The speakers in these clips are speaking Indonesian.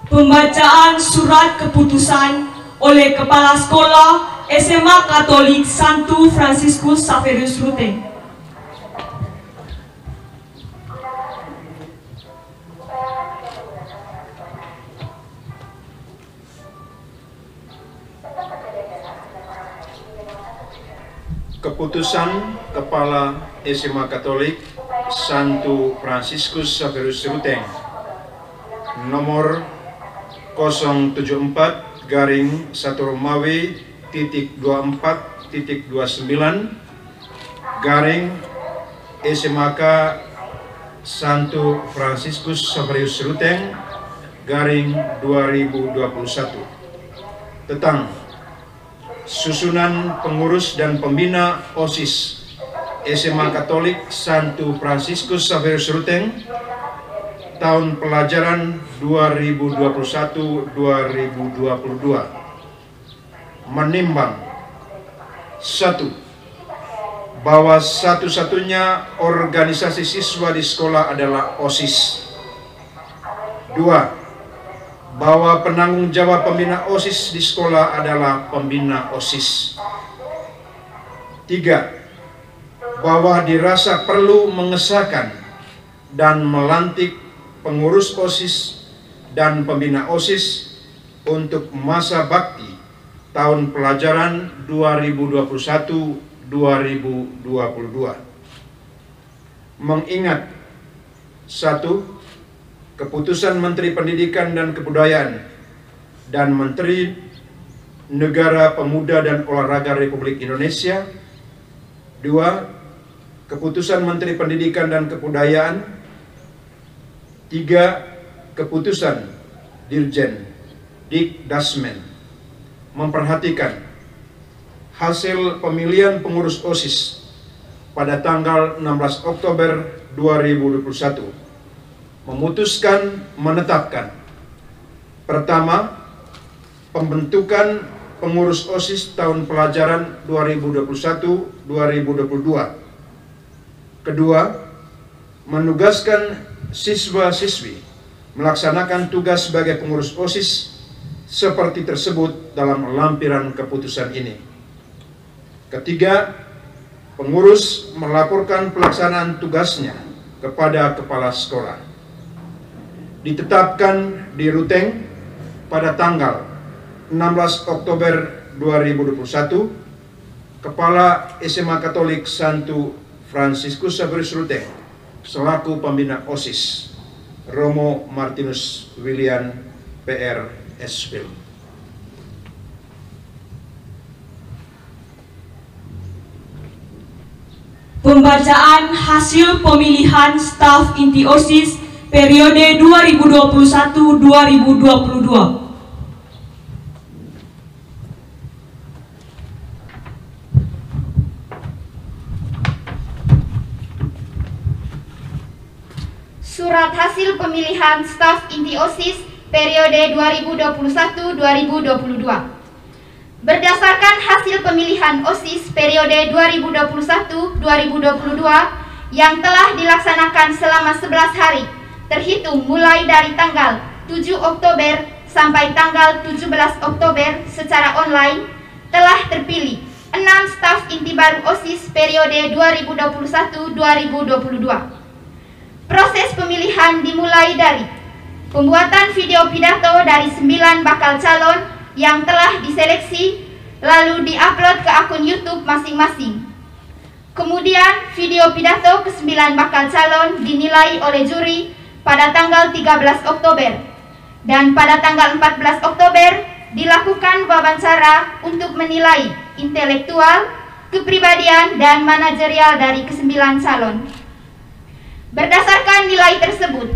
Pembacaan surat keputusan oleh Kepala Sekolah SMA Katolik Santo Fransiskus Xaverius Ruteng. Keputusan Kepala SMA Katolik Santo Fransiskus Xaverius Ruteng nomor 074-24.29/SMAK Santo Fransiskus Xaverius Ruteng _2021 tentang susunan pengurus dan pembina OSIS SMA Katolik Santo Fransiskus Xaverius Ruteng tahun pelajaran 2021-2022 menimbang: 1. Bahwa satu-satunya organisasi siswa di sekolah adalah OSIS. 2. Bahwa penanggung jawab pembina OSIS di sekolah adalah pembina OSIS. 3. Bahwa dirasa perlu mengesahkan dan melantik pengurus OSIS dan pembina OSIS untuk masa bakti tahun pelajaran 2021-2022. Mengingat: 1. Keputusan Menteri Pendidikan dan Kebudayaan dan Menteri Negara Pemuda dan Olahraga Republik Indonesia. 2. Keputusan Menteri Pendidikan dan Kebudayaan. 3. Keputusan Dirjen Dikdasmen memperhatikan hasil pemilihan pengurus OSIS pada tanggal 16 Oktober 2021, memutuskan menetapkan: pertama, pembentukan pengurus OSIS tahun pelajaran 2021-2022. Kedua, menugaskan siswa-siswi melaksanakan tugas sebagai pengurus OSIS seperti tersebut dalam lampiran keputusan ini. Ketiga, pengurus melaporkan pelaksanaan tugasnya kepada kepala sekolah. Ditetapkan di Ruteng pada tanggal 16 Oktober 2021, Kepala SMA Katolik Santo Fransiskus Xaverius Ruteng selaku pembina OSIS Romo Martinus William PR SPIL. Pembacaan hasil pemilihan staf inti OSIS periode 2021-2022. Surat hasil pemilihan staf inti OSIS periode 2021-2022. Berdasarkan hasil pemilihan OSIS periode 2021-2022 yang telah dilaksanakan selama 11 hari, terhitung mulai dari tanggal 7 Oktober sampai tanggal 17 Oktober secara online, telah terpilih 6 staf inti baru OSIS periode 2021-2022. Proses pemilihan dimulai dari pembuatan video pidato dari 9 bakal calon yang telah diseleksi, lalu diupload ke akun YouTube masing-masing. Kemudian video pidato ke-9 bakal calon dinilai oleh juri pada tanggal 13 Oktober. Dan pada tanggal 14 Oktober dilakukan wawancara untuk menilai intelektual, kepribadian, dan manajerial dari ke-9 calon. Berdasarkan nilai tersebut,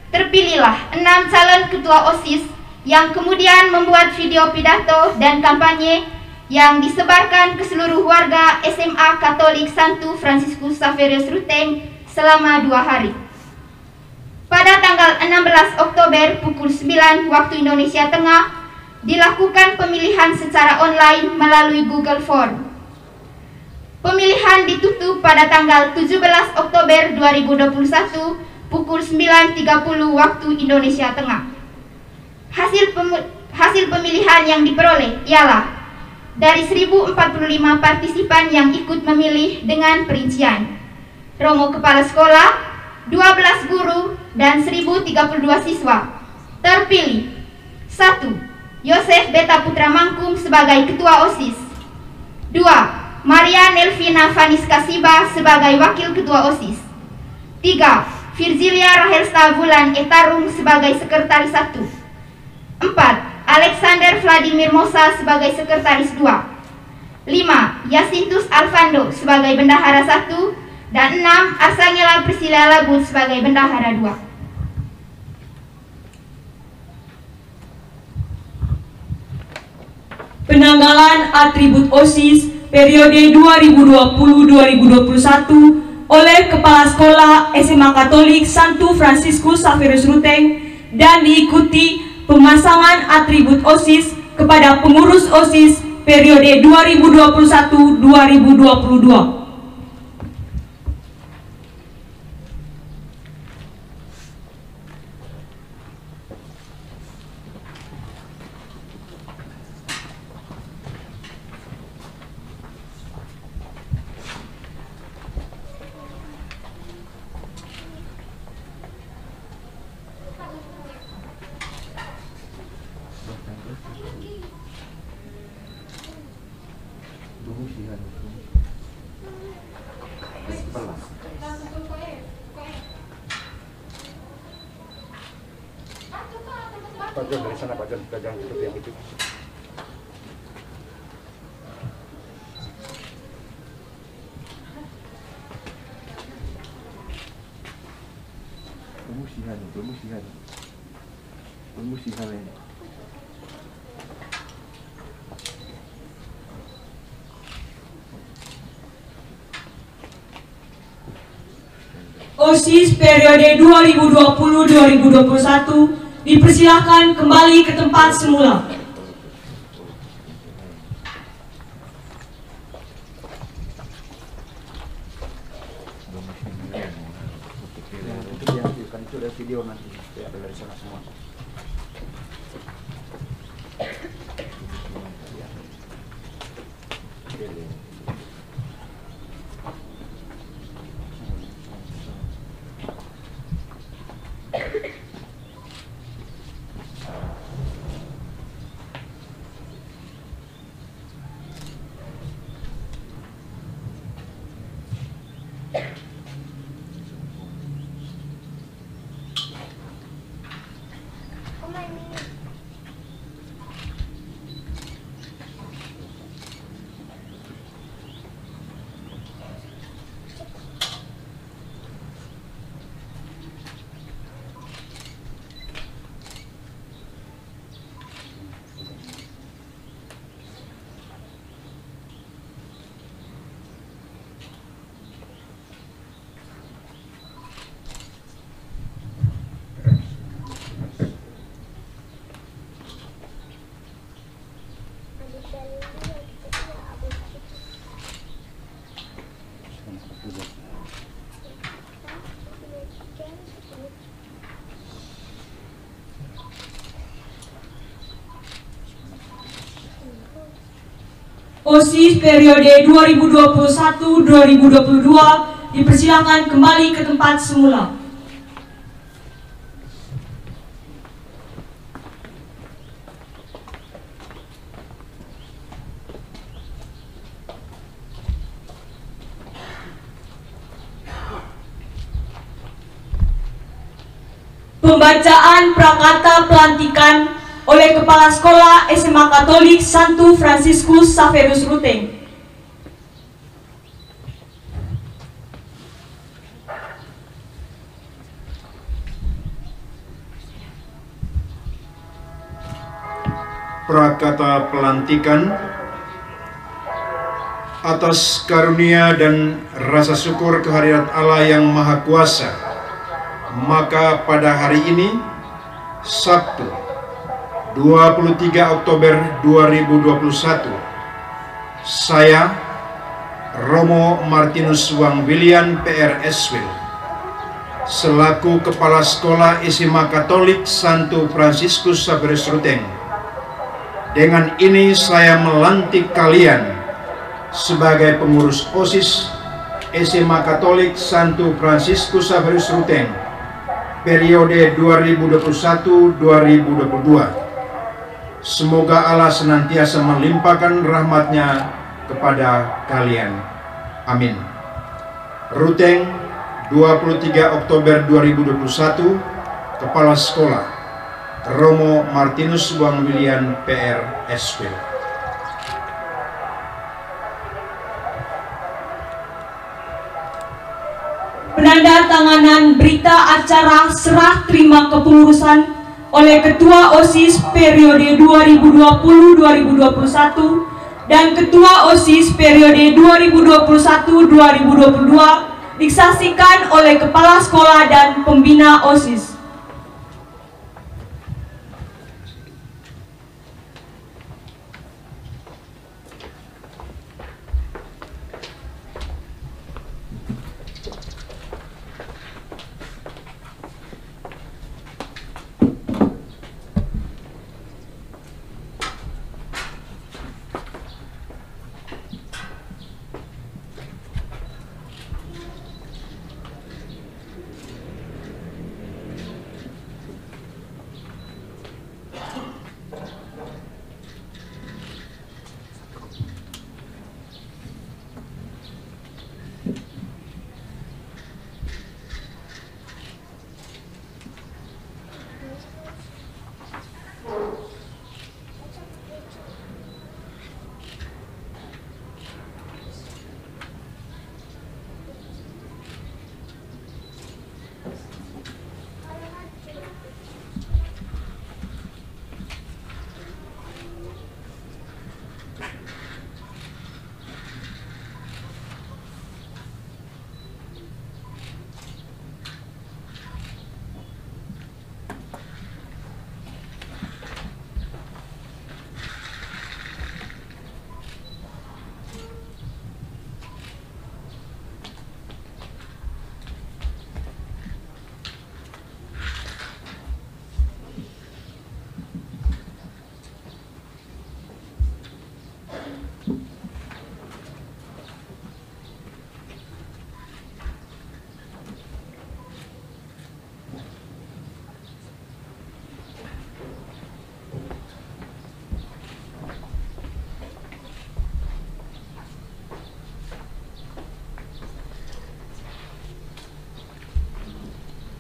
terpilihlah 6 calon ketua OSIS yang kemudian membuat video pidato dan kampanye yang disebarkan ke seluruh warga SMA Katolik Santo Fransiskus Xaverius Ruteng selama 2 hari. Pada tanggal 16 Oktober pukul 9 waktu Indonesia Tengah, dilakukan pemilihan secara online melalui Google Form. Pemilihan ditutup pada tanggal 17 Oktober 2021 pukul 9.30 waktu Indonesia Tengah. Hasil pemilihan yang diperoleh ialah dari 1045 partisipan yang ikut memilih dengan perincian: Romo Kepala Sekolah, 12 guru, dan 1032 siswa. Terpilih 1. Yosef Beta Putra Mangkum sebagai Ketua OSIS. 2. Maria Nelvina Vaniska Siba sebagai Wakil Ketua OSIS. 3. Virgilia Rahelsta Bulan Etarung sebagai Sekretaris 1. 4. Alexander Vladimir Mosa sebagai Sekretaris 2. 5. Yasintus Alvando sebagai Bendahara 1. Dan 6. Arsangela Priscilla Labut sebagai Bendahara 2. Penanggalan atribut OSIS periode 2020-2021 oleh Kepala Sekolah SMA Katolik Santo Fransiskus Xaverius Ruteng dan diikuti pemasangan atribut OSIS kepada pengurus OSIS periode 2021-2022. Pak John dari sana, Pak John, jangan seperti yang itu. Permusikan ini. OSIS periode 2020-2021 dipersilahkan kembali ke tempat semula. Itu ada video nanti, ada dari sana semua. OSIS periode 2021-2022 dipersilakan kembali ke tempat semula. Pembacaan prakata pelantikan oleh Kepala Sekolah SMA Katolik Santo Fransiskus Xaverius Ruteng. Prakata pelantikan. Atas karunia dan rasa syukur kehadirat Allah yang Maha Kuasa, maka pada hari ini, Sabtu 23 Oktober 2021, saya, Romo Martinus Wang William PR Eswil, selaku Kepala Sekolah SMA Katolik Santo Fransiskus Xaverius Ruteng. Dengan ini saya melantik kalian sebagai pengurus OSIS SMA Katolik Santo Fransiskus Xaverius Ruteng periode 2021-2022. Semoga Allah senantiasa melimpahkan rahmat-Nya kepada kalian. Amin. Ruteng, 23 Oktober 2021, Kepala Sekolah Romo Martinus Wang William PR SP. Penandatanganan berita acara serah terima kepengurusan oleh Ketua OSIS periode 2020-2021 dan Ketua OSIS periode 2021-2022 disaksikan oleh Kepala Sekolah dan Pembina OSIS.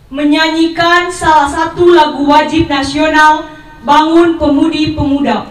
Menyanyikan salah satu lagu wajib nasional Bangun Pemudi Pemuda.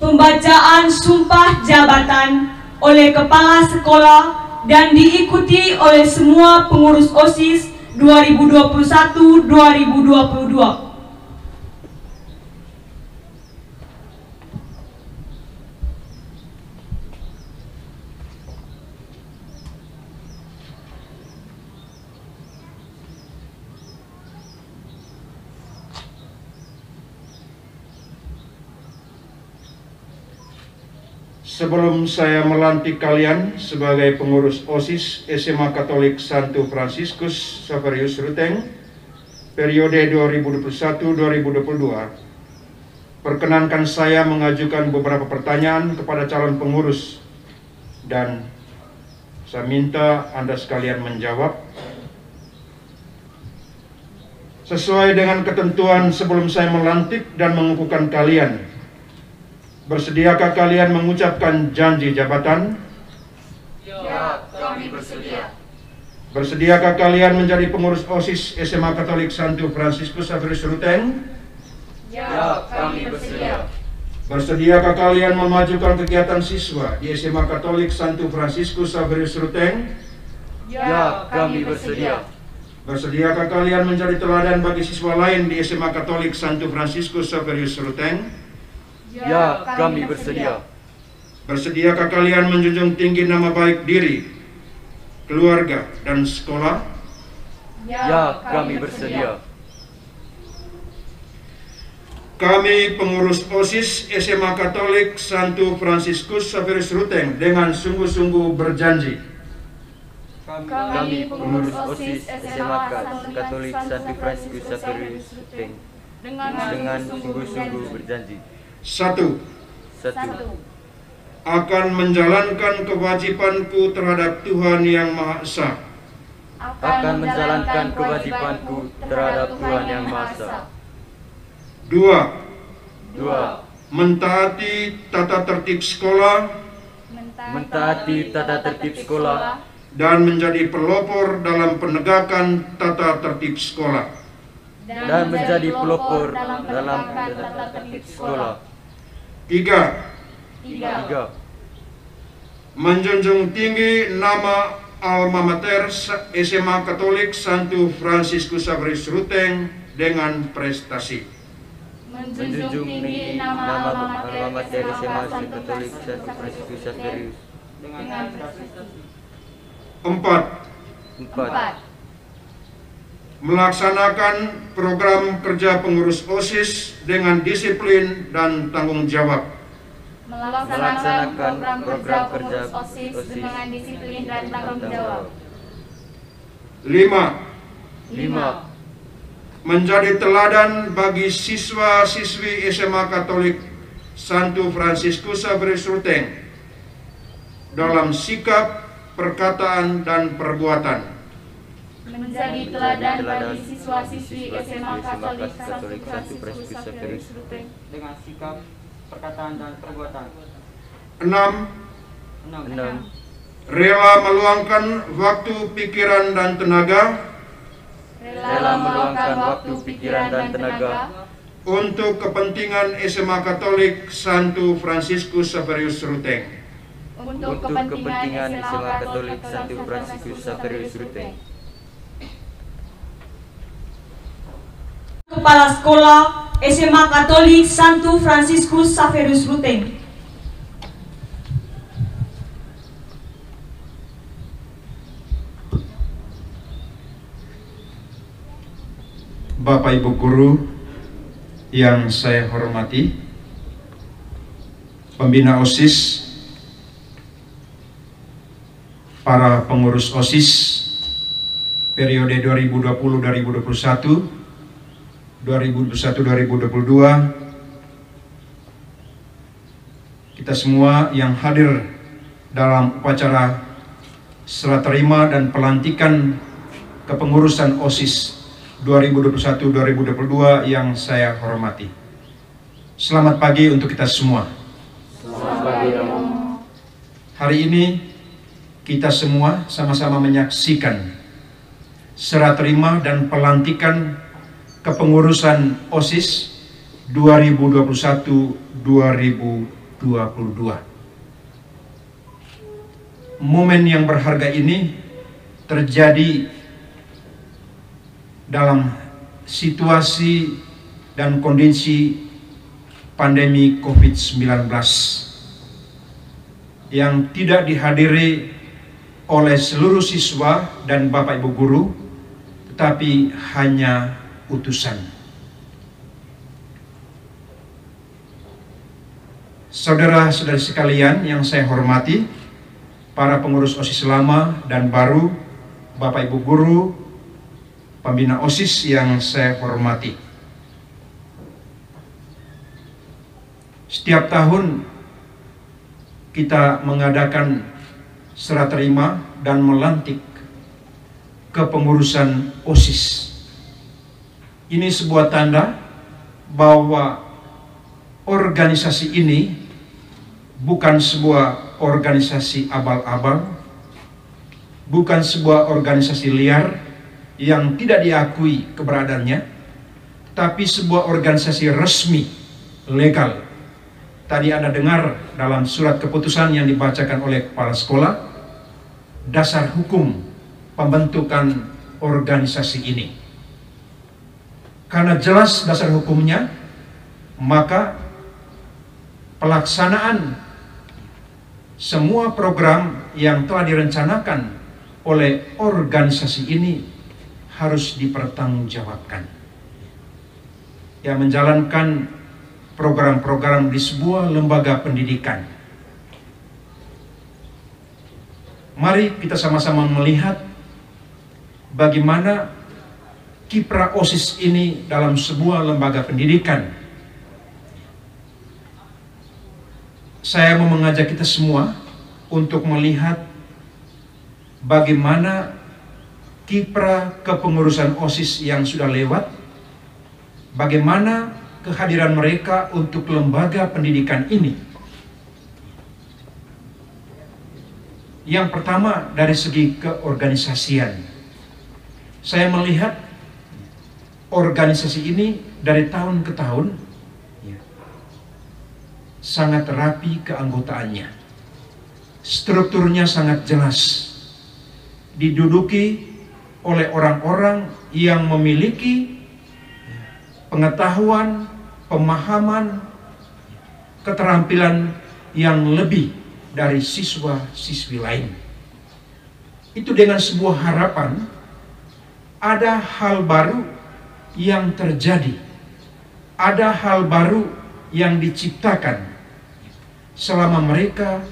Pembacaan sumpah jabatan oleh Kepala Sekolah dan diikuti oleh semua pengurus OSIS 2021-2022. Sebelum saya melantik kalian sebagai pengurus OSIS SMA Katolik Santo Fransiskus Xaverius Ruteng periode 2021-2022, perkenankan saya mengajukan beberapa pertanyaan kepada calon pengurus dan saya minta Anda sekalian menjawab sesuai dengan ketentuan sebelum saya melantik dan mengukuhkan kalian. Bersediakah kalian mengucapkan janji jabatan? Ya, kami bersedia. Bersediakah kalian menjadi pengurus OSIS SMA Katolik Santo Fransiskus Xaverius Ruteng? Ya, kami bersedia. Bersediakah kalian memajukan kegiatan siswa di SMA Katolik Santo Fransiskus Xaverius Ruteng? Ya, kami bersedia. Bersediakah kalian menjadi teladan bagi siswa lain di SMA Katolik Santo Fransiskus Xaverius Ruteng? Ya, kami bersedia. Bersediakah kalian menjunjung tinggi nama baik diri, keluarga, dan sekolah? Ya, kami bersedia. Kami pengurus OSIS SMA Katolik Santo Fransiskus Xaverius Ruteng dengan sungguh-sungguh berjanji. Kami pengurus OSIS SMA Katolik Santo Fransiskus Xaverius Ruteng dengan sungguh-sungguh berjanji. 1. Akan menjalankan kewajibanku terhadap Tuhan Yang Maha Esa. Akan menjalankan kewajibanku terhadap Tuhan Yang Maha Esa. 2. Mentaati tata tertib sekolah dan menjadi pelopor dalam penegakan tata tertib sekolah. 3. Menjunjung tinggi nama alma mater SMA Katolik Santo Fransiskus Xaverius Ruteng dengan prestasi. menjunjung tinggi nama alma mater SMA Katolik Santo Fransiskus Xaverius dengan prestasi. 4. Melaksanakan program kerja pengurus OSIS dengan disiplin dan tanggung jawab. Melaksanakan program kerja OSIS dengan disiplin dan tanggung jawab. 5. Menjadi teladan bagi siswa-siswi SMA Katolik Santo Fransiskus Xaverius Ruteng dalam sikap, perkataan, dan perbuatan. Menjadi teladan bagi siswa-siswi SMA Katolik Santo Fransiskus Xaverius Ruteng dengan sikap, perkataan, dan perbuatan. 6. Rela meluangkan waktu, pikiran, dan tenaga untuk kepentingan SMA Katolik Santo Fransiskus Xaverius Ruteng. Untuk kepentingan SMA Katolik Santo Fransiskus Xaverius Ruteng. Kepala Sekolah SMA Katolik Santo Fransiskus Xaverius Ruteng. Bapak Ibu Guru yang saya hormati, pembina OSIS, para pengurus OSIS periode 2020-2021, 2021-2022, kita semua yang hadir dalam upacara serah terima dan pelantikan kepengurusan OSIS 2021-2022 yang saya hormati. Selamat pagi untuk kita semua. Selamat pagi. Hari ini kita semua sama-sama menyaksikan serah terima dan pelantikan kepengurusan OSIS 2021-2022. Momen yang berharga ini terjadi dalam situasi dan kondisi pandemi COVID-19 yang tidak dihadiri oleh seluruh siswa dan Bapak Ibu Guru, tetapi hanya utusan. Saudara-saudari sekalian yang saya hormati, para pengurus OSIS lama dan baru, Bapak Ibu Guru, pembina OSIS yang saya hormati. Setiap tahun kita mengadakan serah terima dan melantik kepengurusan OSIS. Ini sebuah tanda bahwa organisasi ini bukan sebuah organisasi abal-abal, bukan sebuah organisasi liar yang tidak diakui keberadaannya, tapi sebuah organisasi resmi, legal. Tadi Anda dengar dalam surat keputusan yang dibacakan oleh kepala sekolah, dasar hukum pembentukan organisasi ini. Karena jelas dasar hukumnya, maka pelaksanaan semua program yang telah direncanakan oleh organisasi ini harus dipertanggungjawabkan. Yang menjalankan program-program di sebuah lembaga pendidikan. Mari kita sama-sama melihat bagaimana kiprah OSIS ini dalam sebuah lembaga pendidikan. Saya mau mengajak kita semua untuk melihat bagaimana kiprah kepengurusan OSIS yang sudah lewat, bagaimana kehadiran mereka untuk lembaga pendidikan ini. Yang pertama dari segi keorganisasian. Saya melihat organisasi ini dari tahun ke tahun sangat rapi keanggotaannya. Strukturnya sangat jelas. Diduduki oleh orang-orang yang memiliki pengetahuan, pemahaman, keterampilan yang lebih dari siswa-siswi lain. Itu dengan sebuah harapan ada hal baru yang terjadi, ada hal baru yang diciptakan selama mereka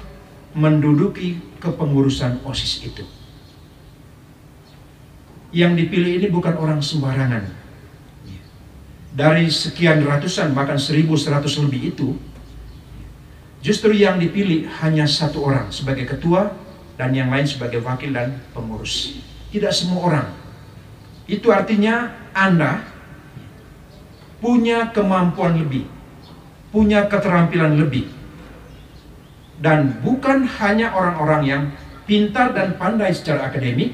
menduduki kepengurusan OSIS itu. Yang dipilih ini bukan orang sembarangan. Dari sekian ratusan, bahkan 1.100 lebih itu, justru yang dipilih hanya satu orang sebagai ketua dan yang lain sebagai wakil dan pengurus. Tidak semua orang. Itu artinya Anda punya kemampuan lebih, punya keterampilan lebih. Dan bukan hanya orang-orang yang pintar dan pandai secara akademik,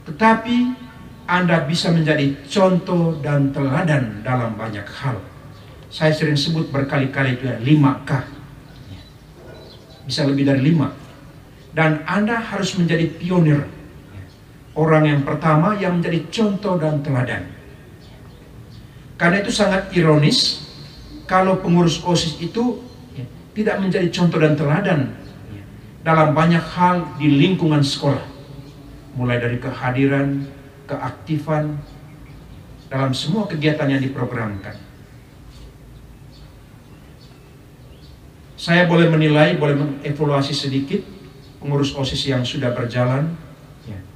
tetapi Anda bisa menjadi contoh dan teladan dalam banyak hal. Saya sering sebut berkali-kali itu 5K. Bisa lebih dari 5. Dan Anda harus menjadi pionir. Orang yang pertama yang menjadi contoh dan teladan. Karena itu sangat ironis kalau pengurus OSIS itu tidak menjadi contoh dan teladan dalam banyak hal di lingkungan sekolah. Mulai dari kehadiran, keaktifan dalam semua kegiatan yang diprogramkan. Saya boleh menilai, boleh mengevaluasi sedikit pengurus OSIS yang sudah berjalan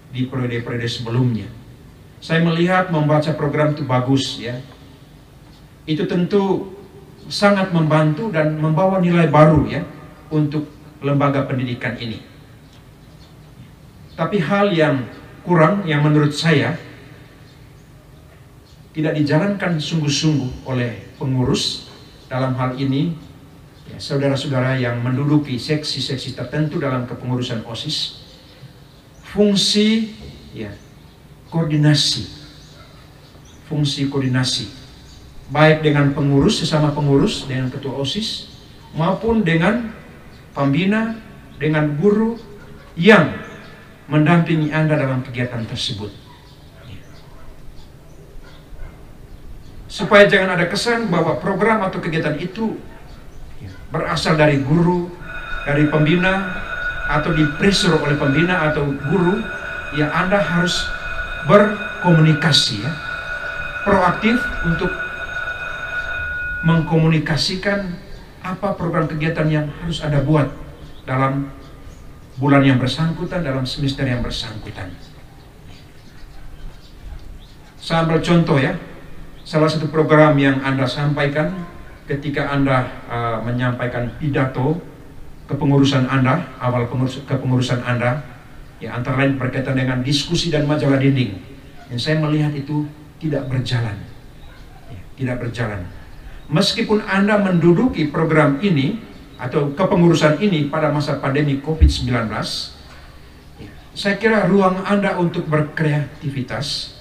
di periode-periode sebelumnya. Saya melihat membaca program itu bagus ya. Itu tentu sangat membantu dan membawa nilai baru ya untuk lembaga pendidikan ini. Tapi hal yang kurang yang menurut saya tidak dijalankan sungguh-sungguh oleh pengurus dalam hal ini ya, saudara-saudara yang menduduki seksi-seksi tertentu dalam kepengurusan OSIS, fungsi ya koordinasi, baik dengan pengurus, sesama pengurus, dengan ketua OSIS, maupun dengan pembina, dengan guru yang mendampingi Anda dalam kegiatan tersebut. Supaya jangan ada kesan bahwa program atau kegiatan itu berasal dari guru, dari pembina, atau dipressure oleh pembina atau guru, ya Anda harus berkomunikasi ya, proaktif untuk mengkomunikasikan apa program kegiatan yang harus Anda buat dalam bulan yang bersangkutan, dalam semester yang bersangkutan. Saya ambil contoh ya, salah satu program yang Anda sampaikan ketika Anda menyampaikan pidato kepengurusan Anda, awal kepengurusan Anda, ya antara lain berkaitan dengan diskusi dan majalah dinding. Dan saya melihat itu tidak berjalan. Ya, tidak berjalan. Meskipun Anda menduduki program ini atau kepengurusan ini pada masa pandemi COVID-19, ya, saya kira ruang Anda untuk berkreativitas,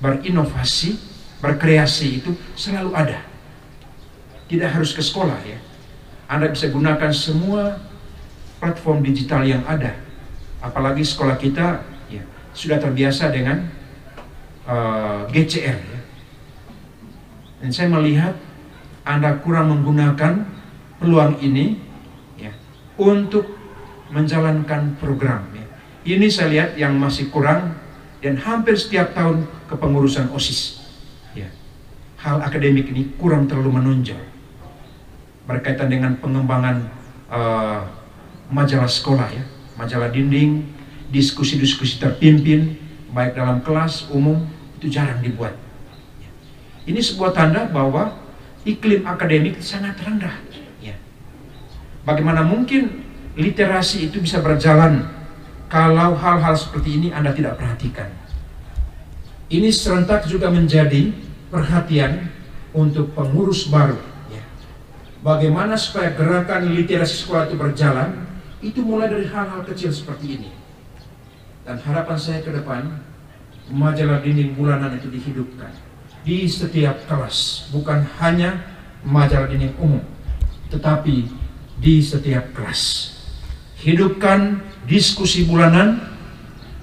berinovasi, berkreasi itu selalu ada. Tidak harus ke sekolah ya. Anda bisa gunakan semua platform digital yang ada. Apalagi sekolah kita ya, sudah terbiasa dengan GCR ya. Dan saya melihat Anda kurang menggunakan peluang ini ya, untuk menjalankan program ya. Ini saya lihat yang masih kurang, dan hampir setiap tahun kepengurusan OSIS ya, hal akademik ini kurang terlalu menonjol berkaitan dengan pengembangan majalah sekolah ya, majalah dinding, diskusi-diskusi terpimpin baik dalam kelas umum itu jarang dibuat. Ini sebuah tanda bahwa iklim akademik sangat rendah ya. Bagaimana mungkin literasi itu bisa berjalan kalau hal-hal seperti ini Anda tidak perhatikan? Ini serentak juga menjadi perhatian untuk pengurus baru ya. Bagaimana supaya gerakan literasi sekolah itu berjalan, itu mulai dari hal-hal kecil seperti ini. Dan harapan saya ke depan, majalah dinding bulanan itu dihidupkan di setiap kelas, bukan hanya majalah dinding umum, tetapi di setiap kelas. Hidupkan diskusi bulanan,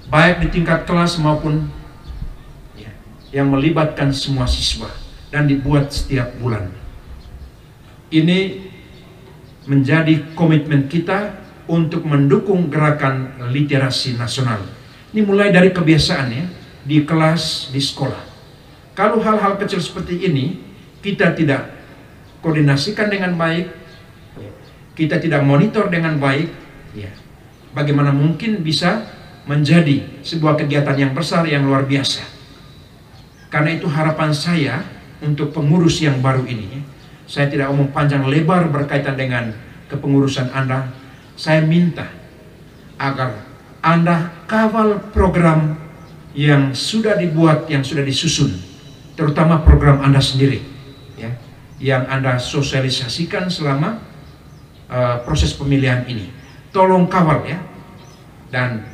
baik di tingkat kelas maupun ya, yang melibatkan semua siswa, dan dibuat setiap bulan. Ini menjadi komitmen kita untuk mendukung gerakan literasi nasional. Ini mulai dari kebiasaan ya, di kelas, di sekolah. Kalau hal-hal kecil seperti ini kita tidak koordinasikan dengan baik, kita tidak monitor dengan baik, ya, bagaimana mungkin bisa menjadi sebuah kegiatan yang besar, yang luar biasa. Karena itu harapan saya untuk pengurus yang baru ini, saya tidak omong panjang lebar berkaitan dengan kepengurusan Anda. Saya minta agar Anda kawal program yang sudah dibuat, yang sudah disusun, terutama program Anda sendiri, ya, yang Anda sosialisasikan selama proses pemilihan ini. Tolong kawal ya. Dan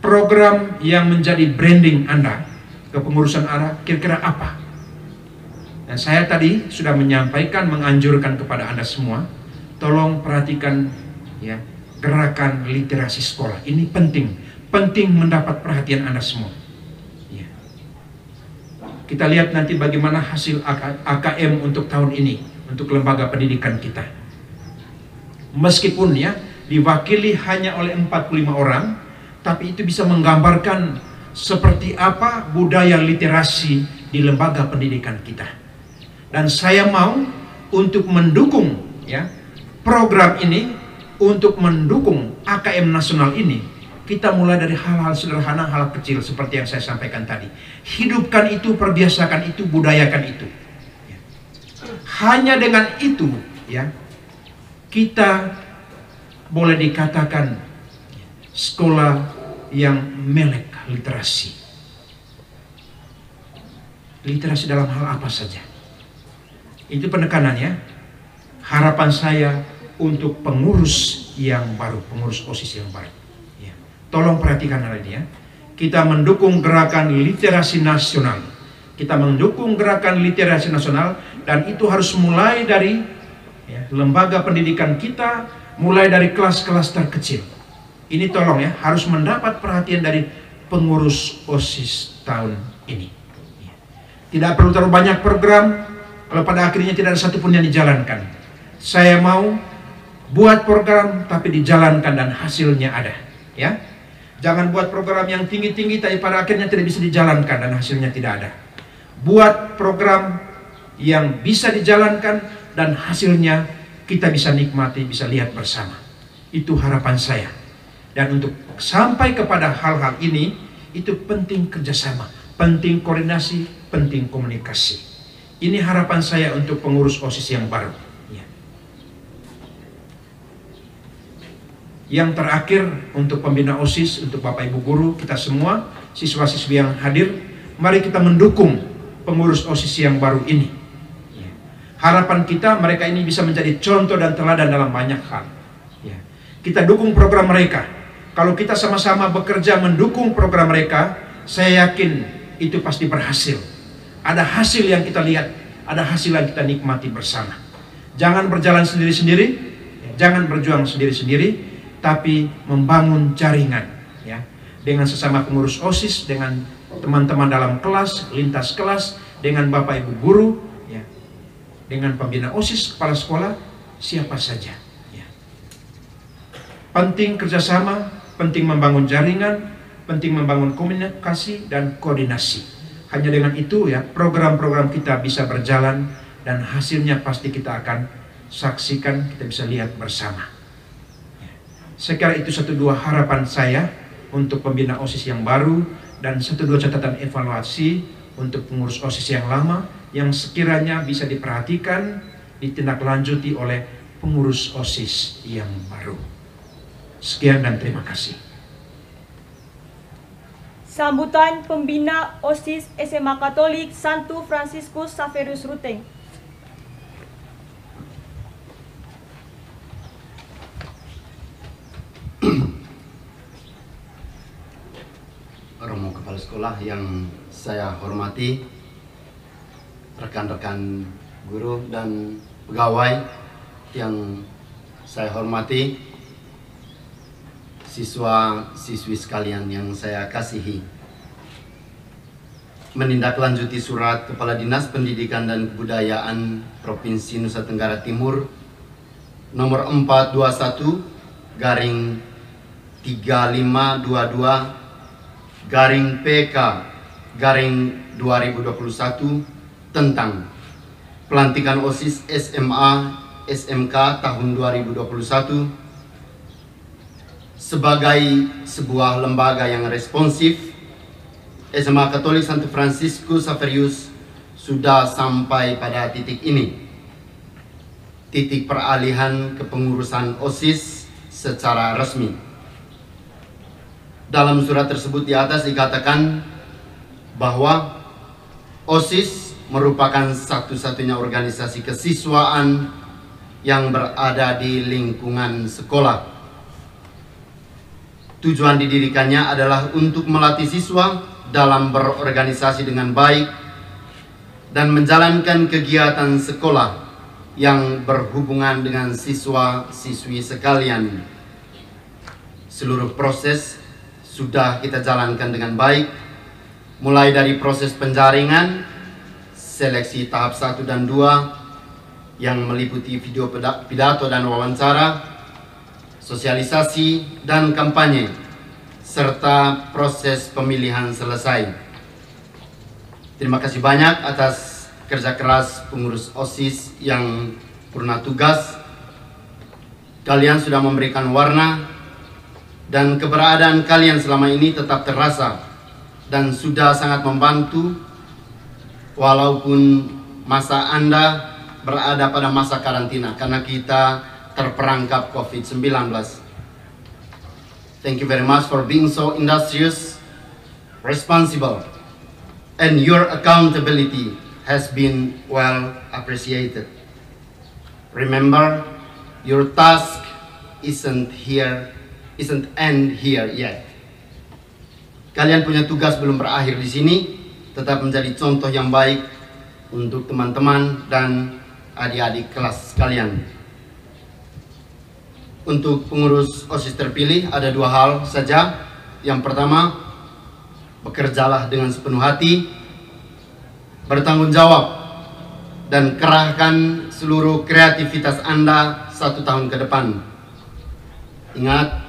program yang menjadi branding Anda, kepengurusan Anda, kira-kira apa? Dan saya tadi sudah menyampaikan, menganjurkan kepada Anda semua, tolong perhatikan ya, gerakan literasi sekolah. Ini penting mendapat perhatian Anda semua. Ya. Kita lihat nanti bagaimana hasil AKM untuk tahun ini, untuk lembaga pendidikan kita. Meskipun ya diwakili hanya oleh 45 orang, tapi itu bisa menggambarkan seperti apa budaya literasi di lembaga pendidikan kita. Dan saya mau untuk mendukung ya program ini, untuk mendukung AKM nasional ini, kita mulai dari hal-hal sederhana, hal kecil seperti yang saya sampaikan tadi. Hidupkan itu, perbiasakan itu, budayakan itu. Hanya dengan itu ya, kita boleh dikatakan sekolah yang melek literasi. Literasi dalam hal apa saja. Itu penekanannya. Harapan saya untuk pengurus yang baru, pengurus OSIS yang baru. Ya. Tolong perhatikan hal ini ya. Kita mendukung gerakan literasi nasional. Kita mendukung gerakan literasi nasional, dan itu harus mulai dari ya, lembaga pendidikan kita, mulai dari kelas-kelas terkecil. Ini tolong ya, harus mendapat perhatian dari pengurus OSIS tahun ini. Tidak perlu terlalu banyak program, kalau pada akhirnya tidak ada satupun yang dijalankan. Saya mau buat program tapi dijalankan dan hasilnya ada. Ya, jangan buat program yang tinggi-tinggi tapi pada akhirnya tidak bisa dijalankan dan hasilnya tidak ada. Buat program yang bisa dijalankan dan hasilnya kita bisa nikmati, bisa lihat bersama. Itu harapan saya. Dan untuk sampai kepada hal-hal ini, itu penting kerjasama, penting koordinasi, penting komunikasi. Ini harapan saya untuk pengurus OSIS yang baru. Yang terakhir untuk pembina OSIS, untuk Bapak Ibu guru, kita semua, siswa-siswi yang hadir, mari kita mendukung pengurus OSIS yang baru ini. Harapan kita mereka ini bisa menjadi contoh dan teladan dalam banyak hal. Kita dukung program mereka. Kalau kita sama-sama bekerja mendukung program mereka, saya yakin itu pasti berhasil. Ada hasil yang kita lihat, ada hasil yang kita nikmati bersama. Jangan berjalan sendiri-sendiri, jangan berjuang sendiri-sendiri, tapi membangun jaringan ya, dengan sesama pengurus OSIS, dengan teman-teman dalam kelas, lintas kelas, dengan Bapak Ibu guru ya, dengan pembina OSIS, kepala sekolah, siapa saja ya. Penting kerjasama, penting membangun jaringan, penting membangun komunikasi dan koordinasi. Hanya dengan itu ya, program-program kita bisa berjalan dan hasilnya pasti kita akan saksikan, kita bisa lihat bersama. Saya kira itu 1-2 harapan saya untuk pembina OSIS yang baru, dan 1-2 catatan evaluasi untuk pengurus OSIS yang lama yang sekiranya bisa diperhatikan, ditindaklanjuti oleh pengurus OSIS yang baru. Sekian dan terima kasih. Sambutan pembina OSIS SMA Katolik Santo Fransiskus Xaverius Ruteng. Romo Kepala Sekolah yang saya hormati, rekan-rekan guru dan pegawai yang saya hormati, siswa-siswi sekalian yang saya kasihi. Menindaklanjuti surat Kepala Dinas Pendidikan dan Kebudayaan Provinsi Nusa Tenggara Timur nomor 421/3522 PK/2021 tentang pelantikan OSIS SMA SMK tahun 2021 sebagai sebuah lembaga yang responsif. SMA Katolik Santo Fransiskus Xaverius sudah sampai pada titik ini, titik peralihan kepengurusan OSIS secara resmi. Dalam surat tersebut di atas dikatakan bahwa OSIS merupakan satu-satunya organisasi kesiswaan yang berada di lingkungan sekolah. Tujuan didirikannya adalah untuk melatih siswa dalam berorganisasi dengan baik dan menjalankan kegiatan sekolah yang berhubungan dengan siswa-siswi sekalian. Seluruh proses sudah kita jalankan dengan baik, mulai dari proses penjaringan, seleksi tahap 1 dan 2 yang meliputi video pidato dan wawancara, sosialisasi dan kampanye, serta proses pemilihan selesai. Terima kasih banyak atas kerja keras pengurus OSIS yang purna tugas. Kalian sudah memberikan warna, dan keberadaan kalian selama ini tetap terasa dan sudah sangat membantu walaupun masa Anda berada pada masa karantina karena kita terperangkap COVID-19. Thank you very much for being so industrious, responsible, and your accountability has been well appreciated. Remember, your task isn't end here yet. Kalian punya tugas belum berakhir di sini. Tetap menjadi contoh yang baik untuk teman-teman dan adik-adik kelas kalian. Untuk pengurus OSIS terpilih ada 2 hal saja. Yang pertama, bekerjalah dengan sepenuh hati, bertanggung jawab, dan kerahkan seluruh kreativitas Anda 1 tahun ke depan. Ingat,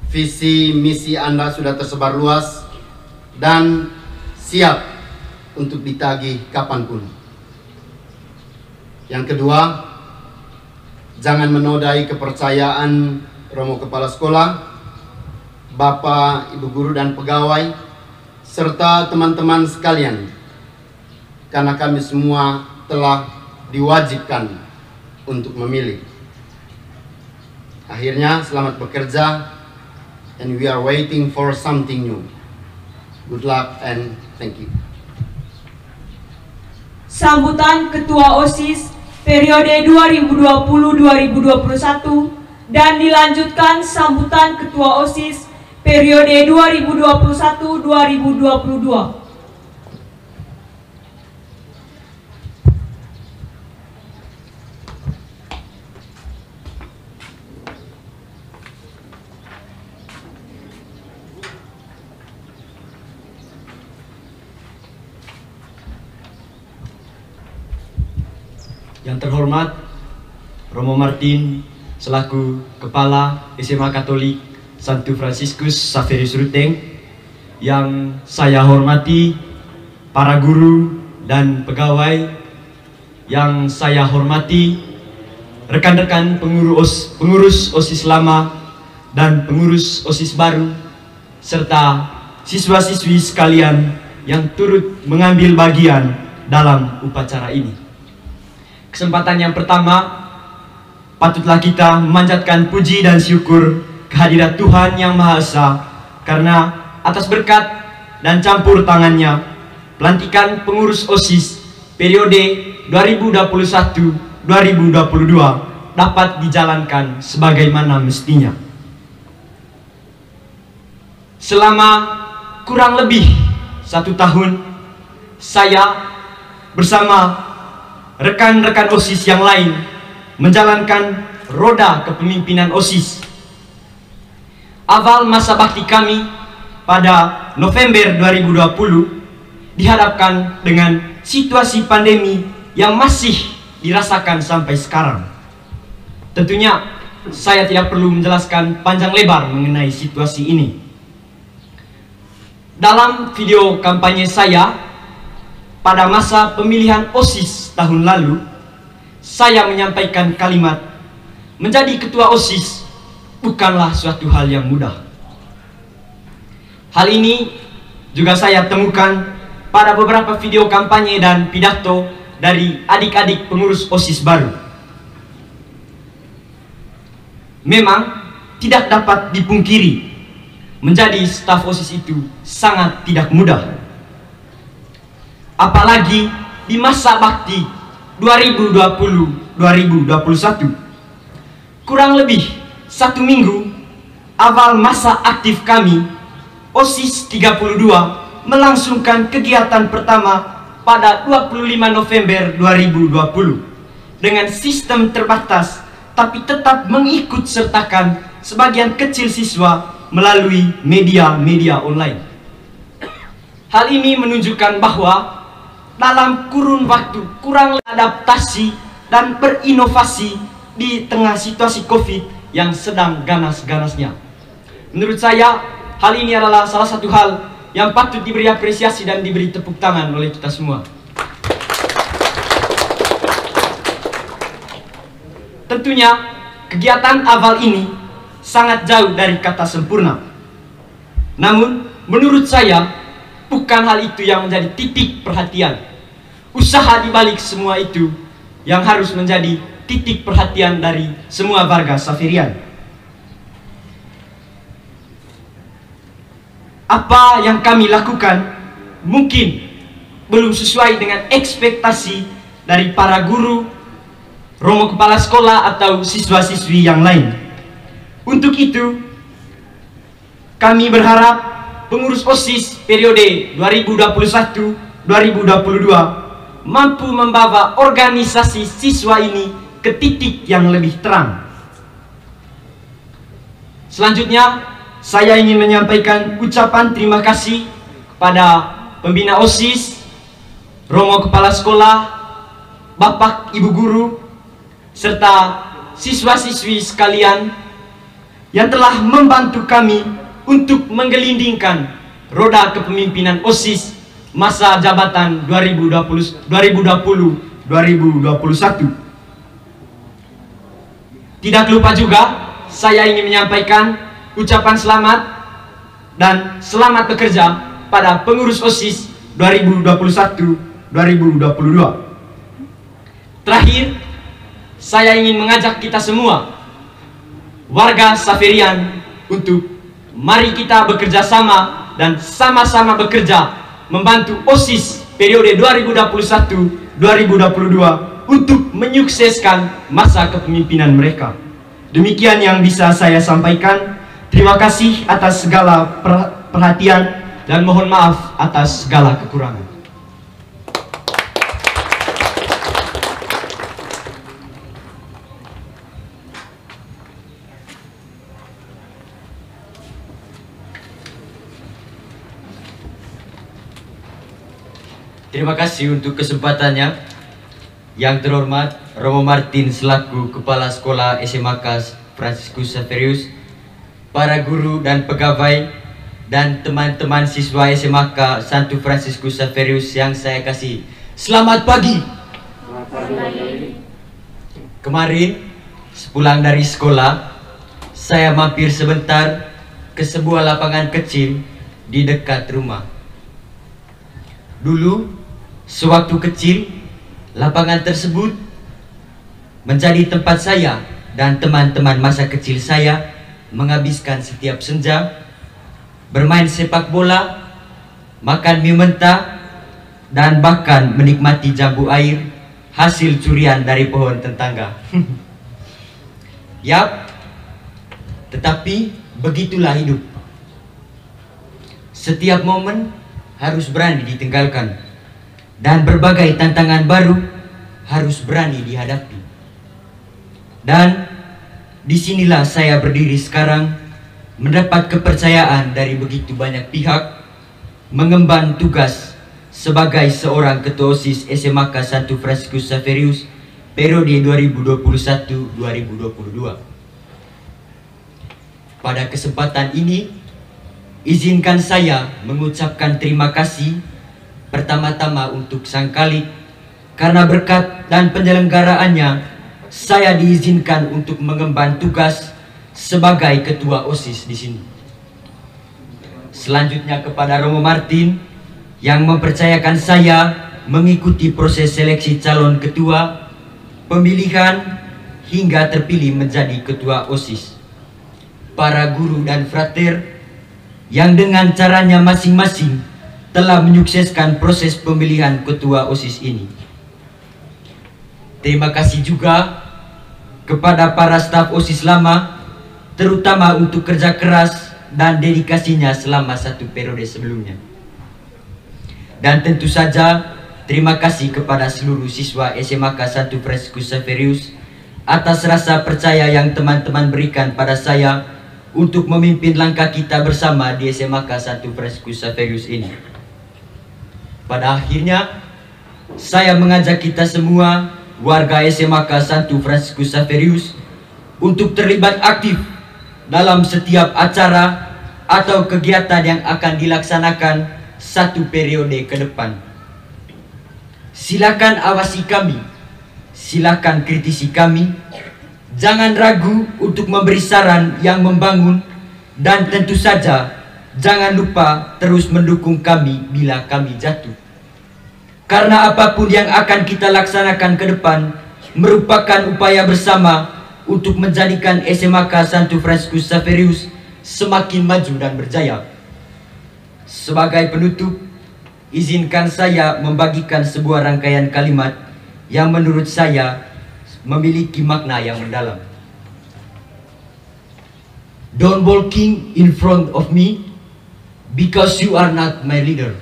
visi misi Anda sudah tersebar luas dan siap untuk ditagih kapanpun. Yang kedua, jangan menodai kepercayaan Romo Kepala Sekolah, Bapak, Ibu Guru dan pegawai, serta teman-teman sekalian, karena kami semua telah diwajibkan untuk memilih. Akhirnya selamat bekerja, and we are waiting for something new. Good luck and thank you. Sambutan Ketua OSIS periode 2020-2021 dan dilanjutkan sambutan Ketua OSIS periode 2021-2022. Yang terhormat Romo Martin selaku Kepala SMA Katolik Santo Fransiskus Xaverius Ruteng, yang saya hormati para guru dan pegawai, yang saya hormati rekan-rekan pengurus OSIS lama dan pengurus OSIS baru, serta siswa-siswi sekalian yang turut mengambil bagian dalam upacara ini. Kesempatan yang pertama, patutlah kita memanjatkan puji dan syukur kehadirat Tuhan Yang Maha Esa, karena atas berkat dan campur tangannya, pelantikan pengurus OSIS periode 2021-2022 dapat dijalankan sebagaimana mestinya. Selama kurang lebih 1 tahun, saya bersama rekan-rekan OSIS yang lain menjalankan roda kepemimpinan OSIS. Awal masa bakti kami pada November 2020 dihadapkan dengan situasi pandemi yang masih dirasakan sampai sekarang. Tentunya saya tidak perlu menjelaskan panjang lebar mengenai situasi ini. Dalam video kampanye saya pada masa pemilihan OSIS tahun lalu, saya menyampaikan kalimat, menjadi ketua OSIS bukanlah suatu hal yang mudah. Hal ini juga saya temukan pada beberapa video kampanye dan pidato dari adik-adik pengurus OSIS baru. Memang tidak dapat dipungkiri, menjadi staf OSIS itu sangat tidak mudah. Apalagi di masa bakti 2020-2021. Kurang lebih 1 minggu awal masa aktif kami, OSIS 32 melangsungkan kegiatan pertama pada 25 November 2020 dengan sistem terbatas, tapi tetap mengikut sertakan sebagian kecil siswa melalui media-media online. Hal ini menunjukkan bahwa dalam kurun waktu kurang adaptasi dan berinovasi di tengah situasi COVID yang sedang ganas-ganasnya. Menurut saya, hal ini adalah salah satu hal yang patut diberi apresiasi dan diberi tepuk tangan oleh kita semua. Tentunya, kegiatan awal ini sangat jauh dari kata sempurna. Namun, menurut saya, bukan hal itu yang menjadi titik perhatian. Usaha di balik semua itu yang harus menjadi titik perhatian dari semua warga Xaverian. Apa yang kami lakukan mungkin belum sesuai dengan ekspektasi dari para guru, romo kepala sekolah atau siswa-siswi yang lain. Untuk itu, kami berharap pengurus OSIS periode 2021-2022 mampu membawa organisasi siswa ini ke titik yang lebih terang. Selanjutnya, saya ingin menyampaikan ucapan terima kasih kepada pembina OSIS, romo kepala sekolah, bapak ibu guru, serta siswa-siswi sekalian yang telah membantu kami untuk menggelindingkan roda kepemimpinan OSIS masa jabatan 2020-2021. Tidak lupa juga, saya ingin menyampaikan ucapan selamat dan selamat bekerja pada pengurus OSIS 2021-2022. Terakhir, saya ingin mengajak kita semua, warga Xaverian untuk mari kita bekerja sama dan sama-sama bekerja membantu OSIS periode 2021-2022 untuk menyukseskan masa kepemimpinan mereka. Demikian yang bisa saya sampaikan. Terima kasih atas segala perhatian dan mohon maaf atas segala kekurangan. Terima kasih untuk kesempatannya. Yang terhormat Romo Martin selaku Kepala Sekolah SMK Franciscus Xaverius, para guru dan pegawai, dan teman-teman siswa SMK Santo Franciscus Xaverius yang saya kasih. Selamat pagi. Kemarin sepulang dari sekolah, saya mampir sebentar ke sebuah lapangan kecil di dekat rumah. Dulu sewaktu kecil, lapangan tersebut menjadi tempat saya dan teman-teman masa kecil saya menghabiskan setiap senja, bermain sepak bola, makan mie mentah, dan bahkan menikmati jambu air hasil curian dari pohon tetangga. Yap, tetapi begitulah hidup. Setiap momen harus berani ditinggalkan. Dan berbagai tantangan baru harus berani dihadapi. Dan disinilah saya berdiri sekarang, mendapat kepercayaan dari begitu banyak pihak, mengemban tugas sebagai seorang ketua OSIS SMK Santo Franciscus Xaverius periode 2021-2022. Pada kesempatan ini, izinkan saya mengucapkan terima kasih pertama-tama untuk Sang Khalik, karena berkat dan penyelenggaraannya saya diizinkan untuk mengemban tugas sebagai ketua OSIS di sini. Selanjutnya kepada Romo Martin yang mempercayakan saya mengikuti proses seleksi calon ketua, pemilihan hingga terpilih menjadi ketua OSIS. Para guru dan frater yang dengan caranya masing-masing telah menyukseskan proses pemilihan ketua OSIS ini. Terima kasih juga kepada para staf OSIS lama, terutama untuk kerja keras dan dedikasinya selama satu periode sebelumnya. Dan tentu saja terima kasih kepada seluruh siswa SMK Santo Franciscus Xaverius atas rasa percaya yang teman-teman berikan pada saya untuk memimpin langkah kita bersama di SMK Santo Franciscus Xaverius ini. Pada akhirnya, saya mengajak kita semua warga SMK Santo Franciscus Xaverius untuk terlibat aktif dalam setiap acara atau kegiatan yang akan dilaksanakan satu periode ke depan. Silakan awasi kami, silakan kritisi kami, jangan ragu untuk memberi saran yang membangun, dan tentu saja jangan lupa terus mendukung kami bila kami jatuh. Karena apapun yang akan kita laksanakan ke depan merupakan upaya bersama untuk menjadikan SMK Santo Franciscus Xaverius semakin maju dan berjaya. Sebagai penutup, izinkan saya membagikan sebuah rangkaian kalimat yang menurut saya memiliki makna yang mendalam. Don't walking in front of me because you are not my leader.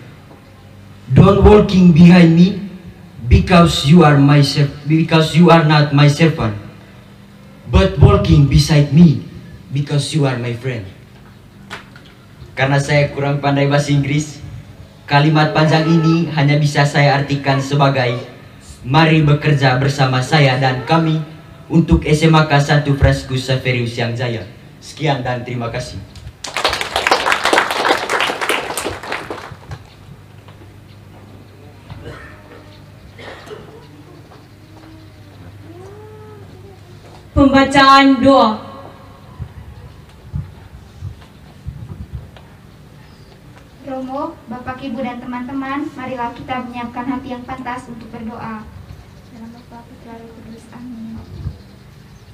Don't walking behind me because you are not my servant. But walking beside me because you are my friend. Karena saya kurang pandai bahasa Inggris, kalimat panjang ini hanya bisa saya artikan sebagai mari bekerja bersama saya dan kami untuk SMK Santo Franciscus Xaverius yang jaya. Sekian dan terima kasih. Pembacaan doa. Romo, Bapak, Ibu, dan teman-teman, marilah kita menyiapkan hati yang pantas untuk berdoa. Dalam Bapa, Putra, Roh Kudus. Amin.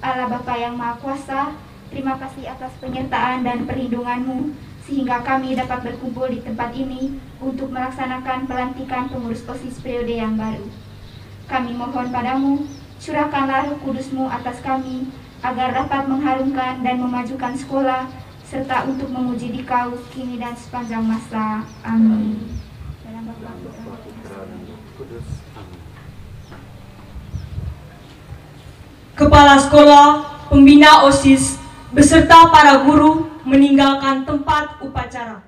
Allah Bapa yang Maha Kuasa, Terima kasih atas penyertaan dan perlindungan-Mu, sehingga kami dapat berkumpul di tempat ini untuk melaksanakan pelantikan pengurus OSIS periode yang baru. Kami mohon padamu, curahkanlah Roh Kudus-Mu atas kami, agar dapat mengharumkan dan memajukan sekolah, serta untuk memuji Dikau kini dan sepanjang masa. Amin. Dalam Bapa, Putra, dan Roh Kudus. Kepala sekolah, pembina OSIS, beserta para guru meninggalkan tempat upacara.